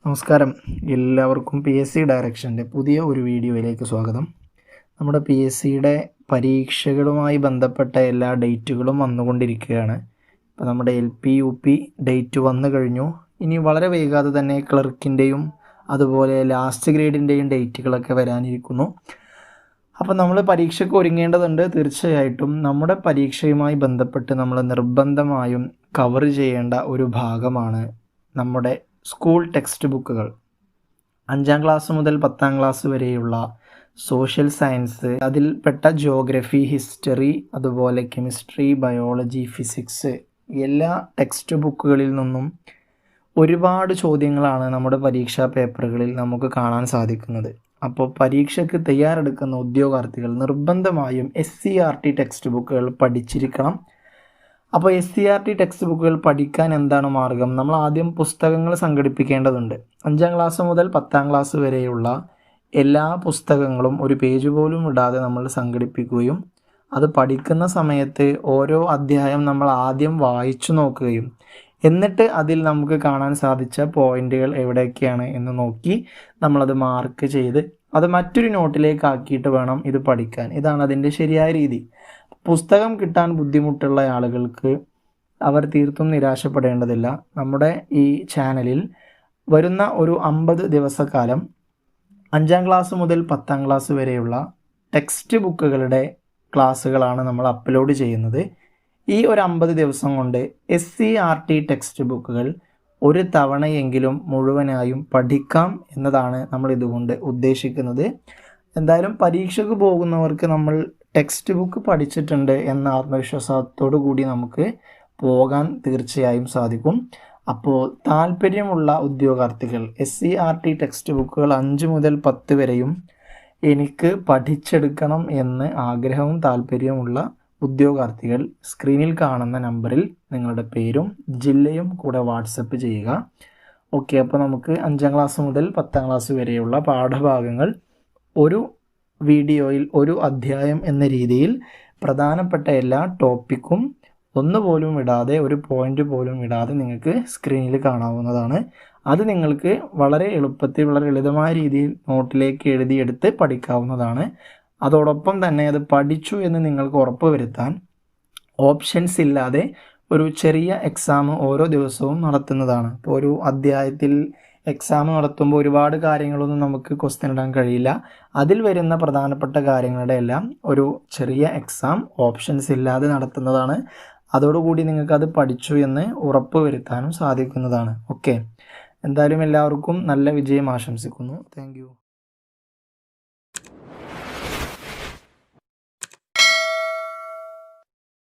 നമസ്കാരം, എല്ലാവർക്കും PSC ഡയറക്ഷൻ്റെ പുതിയ ഒരു വീഡിയോയിലേക്ക് സ്വാഗതം. നമ്മുടെ PSCയുടെ പരീക്ഷകളുമായി ബന്ധപ്പെട്ട എല്ലാ ഡേറ്റുകളും വന്നുകൊണ്ടിരിക്കുകയാണ്. ഇപ്പോൾ നമ്മുടെ LP UP ഡേറ്റ് വന്നു കഴിഞ്ഞു. ഇനി വളരെ വൈകാതെ തന്നെ ക്ലർക്കിൻ്റെയും അതുപോലെ ലാസ്റ്റ് ഗ്രേഡിൻ്റെയും ഡേറ്റുകളൊക്കെ വരാനിരിക്കുന്നു. അപ്പോൾ നമ്മൾ പരീക്ഷയ്ക്ക് ഒരുങ്ങേണ്ടതുണ്ട്. തീർച്ചയായിട്ടും നമ്മുടെ പരീക്ഷയുമായി ബന്ധപ്പെട്ട് നമ്മൾ നിർബന്ധമായും കവർ ചെയ്യേണ്ട ഒരു ഭാഗമാണ് നമ്മുടെ സ്കൂൾ ടെക്സ്റ്റ് ബുക്കുകൾ. 5ാം ക്ലാസ് മുതൽ 10ാം ക്ലാസ് വരെയുള്ള സോഷ്യൽ സയൻസ്, അതിൽപ്പെട്ട ജിയോഗ്രഫി, ഹിസ്റ്ററി, അതുപോലെ കെമിസ്ട്രി, ബയോളജി, ഫിസിക്സ്, എല്ലാ ടെക്സ്റ്റ് ബുക്കുകളിൽ നിന്നും ഒരുപാട് ചോദ്യങ്ങളാണ് നമ്മുടെ പരീക്ഷാ പേപ്പറുകളിൽ നമുക്ക് കാണാൻ സാധിക്കുന്നത്. അപ്പോൾ പരീക്ഷയ്ക്ക് തയ്യാറെടുക്കുന്ന ഉദ്യോഗാർത്ഥികൾ നിർബന്ധമായും SCERT ടെക്സ്റ്റ് ബുക്കുകൾ പഠിച്ചിരിക്കണം. അപ്പോൾ SCERT ടെക്സ്റ്റ് ബുക്കുകൾ പഠിക്കാൻ എന്താണ് മാർഗം? നമ്മൾ ആദ്യം പുസ്തകങ്ങൾ സംഘടിപ്പിക്കേണ്ടതുണ്ട്. 5ാം ക്ലാസ് മുതൽ 10ാം ക്ലാസ് വരെയുള്ള എല്ലാ പുസ്തകങ്ങളും ഒരു പേജ് പോലും ഇടാതെ നമ്മൾ സംഘടിപ്പിക്കുകയും അത് പഠിക്കുന്ന സമയത്ത് ഓരോ അധ്യായം നമ്മൾ ആദ്യം വായിച്ചു നോക്കുകയും എന്നിട്ട് അതിൽ നമുക്ക് കാണാൻ സാധിച്ച പോയിന്റുകൾ എവിടെയൊക്കെയാണ് എന്ന് നോക്കി നമ്മളത് മാർക്ക് ചെയ്ത് അത് മറ്റൊരു നോട്ടിലേക്ക് ആക്കിയിട്ട് വേണം ഇത് പഠിക്കാൻ. ഇതാണ് അതിൻ്റെ ശരിയായ രീതി. പുസ്തകം കിട്ടാൻ ബുദ്ധിമുട്ടുള്ള ആളുകൾക്ക് അവർ തീർത്തും നിരാശപ്പെടേണ്ടതില്ല. നമ്മുടെ ഈ ചാനലിൽ വരുന്ന ഒരു 50 ദിവസക്കാലം 5ാം ക്ലാസ് മുതൽ 10ാം ക്ലാസ് വരെയുള്ള ടെക്സ്റ്റ് ബുക്കുകളുടെ ക്ലാസ്സുകളാണ് നമ്മൾ അപ്ലോഡ് ചെയ്യുന്നത്. ഈ ഒരു 50 ദിവസം കൊണ്ട് SCERT ടെക്സ്റ്റ് ബുക്കുകൾ ഒരു തവണയെങ്കിലും മുഴുവനായും പഠിക്കാം എന്നതാണ് നമ്മൾ ഇതുകൊണ്ട് ഉദ്ദേശിക്കുന്നത്. എന്തായാലും പരീക്ഷയ്ക്ക് പോകുന്നവർക്ക് നമ്മൾ ടെക്സ്റ്റ് ബുക്ക് പഠിച്ചിട്ടുണ്ട് എന്ന ആത്മവിശ്വാസത്തോടു കൂടി നമുക്ക് പോകാൻ തീർച്ചയായും സാധിക്കും. അപ്പോൾ താല്പര്യമുള്ള ഉദ്യോഗാർത്ഥികൾ SCERT ടെക്സ്റ്റ് ബുക്കുകൾ 5 മുതൽ 10 വരെയും എനിക്ക് പഠിച്ചെടുക്കണം എന്ന് ആഗ്രഹവും താല്പര്യമുള്ള ഉദ്യോഗാർത്ഥികൾ സ്ക്രീനിൽ കാണുന്ന നമ്പറിൽ നിങ്ങളുടെ പേരും ജില്ലയും കൂടെ വാട്സപ്പ് ചെയ്യുക. ഓക്കെ, അപ്പോൾ നമുക്ക് 5ാം ക്ലാസ് മുതൽ 10ാം ക്ലാസ് വരെയുള്ള പാഠഭാഗങ്ങൾ ഒരു വീഡിയോയിൽ ഒരു അധ്യായം എന്ന രീതിയിൽ പ്രധാനപ്പെട്ട എല്ലാ ടോപ്പിക്കും ഒന്നുപോലും ഇടാതെ, ഒരു പോയിന്റ് പോലും ഇടാതെ നിങ്ങൾക്ക് സ്ക്രീനിൽ കാണാവുന്നതാണ്. അത് നിങ്ങൾക്ക് വളരെ എളുപ്പത്തിൽ വളരെ ലളിതമായ രീതിയിൽ നോട്ടിലേക്ക് എഴുതിയെടുത്ത് പഠിക്കാവുന്നതാണ്. അതോടൊപ്പം തന്നെ അത് പഠിച്ചു എന്ന് നിങ്ങൾക്ക് ഉറപ്പ് വരുത്താൻ ഓപ്ഷൻസ് ഇല്ലാതെ ഒരു ചെറിയ എക്സാം ഓരോ ദിവസവും നടത്തുന്നതാണ്. ഇപ്പോൾ ഒരു അധ്യായത്തിൽ എക്സാം നടത്തുമ്പോൾ ഒരുപാട് കാര്യങ്ങളൊന്നും നമുക്ക് ക്വസ്റ്റ്യൻ ഇടാൻ കഴിയില്ല. അതിൽ വരുന്ന പ്രധാനപ്പെട്ട കാര്യങ്ങളുടെ എല്ലാം ഒരു ചെറിയ എക്സാം ഓപ്ഷൻസ് ഇല്ലാതെ നടത്തുന്നതാണ്. അതോടുകൂടി നിങ്ങൾക്കത് പഠിച്ചു എന്ന് ഉറപ്പ് വരുത്താനും സാധിക്കുന്നതാണ്. ഓക്കെ, എന്തായാലും എല്ലാവർക്കും നല്ല വിജയം ആശംസിക്കുന്നു. താങ്ക്